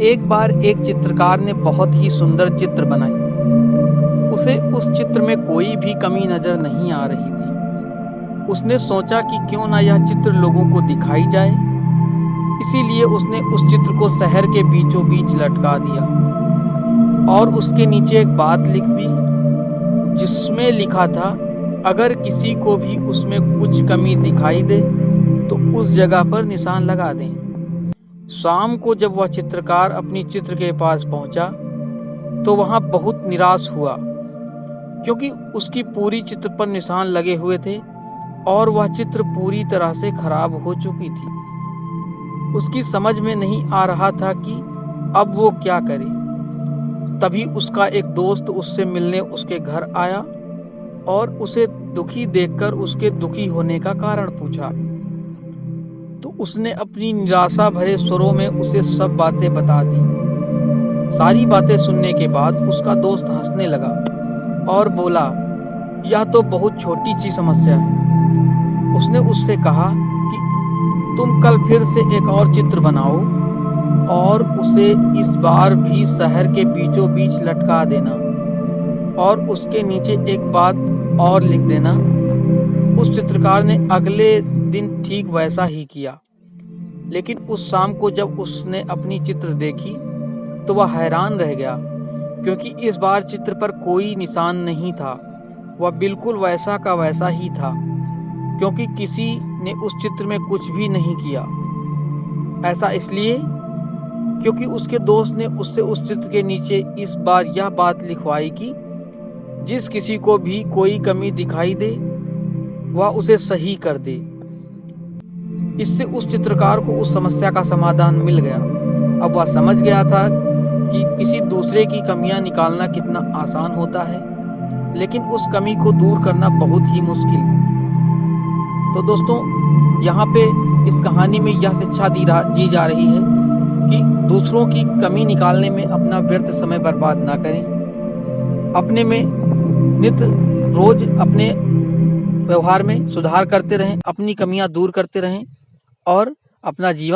एक बार एक चित्रकार ने बहुत ही सुंदर चित्र बनाई। उसे उस चित्र में कोई भी कमी नजर नहीं आ रही थी। उसने सोचा कि क्यों ना यह चित्र लोगों को दिखाई जाए। इसीलिए उसने उस चित्र को शहर के बीचों बीच लटका दिया और उसके नीचे एक बात लिख दी, जिसमें लिखा था, अगर किसी को भी उसमें कुछ कमी दिखाई दे तो उस जगह पर निशान लगा दें। शाम को जब वह चित्रकार अपनी चित्र के पास पहुंचा तो वहां बहुत निराश हुआ, क्योंकि उसकी पूरी चित्र पर निशान लगे हुए थे और वह चित्र पूरी तरह से खराब हो चुकी थी। उसकी समझ में नहीं आ रहा था कि अब वो क्या करे। तभी उसका एक दोस्त उससे मिलने उसके घर आया और उसे दुखी देखकर उसके दुखी होने का कारण पूछा। तो उसने अपनी निराशा भरे स्वरों में उसे सब बातें बता दी। सारी बातें सुनने के बाद उसका दोस्त हंसने लगा और बोला, यह तो बहुत छोटी सी समस्या है। उसने उससे कहा कि तुम कल फिर से एक और चित्र बनाओ और उसे इस बार भी शहर के बीचों बीच लटका देना और उसके नीचे एक बात और लिख देना। उस चित्रकार ने अगले दिन ठीक वैसा ही किया, लेकिन उस शाम को जब उसने अपनी चित्र देखी तो वह हैरान रह गया, क्योंकि इस बार चित्र पर कोई निशान नहीं था। वह बिल्कुल वैसा का वैसा ही था, क्योंकि किसी ने उस चित्र में कुछ भी नहीं किया। ऐसा इसलिए क्योंकि उसके दोस्त ने उससे उस चित्र के नीचे इस बार यह बात लिखवाई कि जिस किसी को भी कोई कमी दिखाई दे वह उसे सही कर दे। इससे उस चित्रकार को उस समस्या का समाधान मिल गया। अब वह समझ गया था कि किसी दूसरे की कमियां निकालना कितना आसान होता है, लेकिन उस कमी को दूर करना बहुत ही मुश्किल। तो दोस्तों, यहाँ पे इस कहानी में यह शिक्षा दी जा रही है कि दूसरों की कमी निकालने में अपना व्यर्थ समय बर्बाद ना करें। अपने में नित्य रोज अपने व्यवहार में सुधार करते रहें, अपनी कमियां दूर करते रहें और अपना जीवन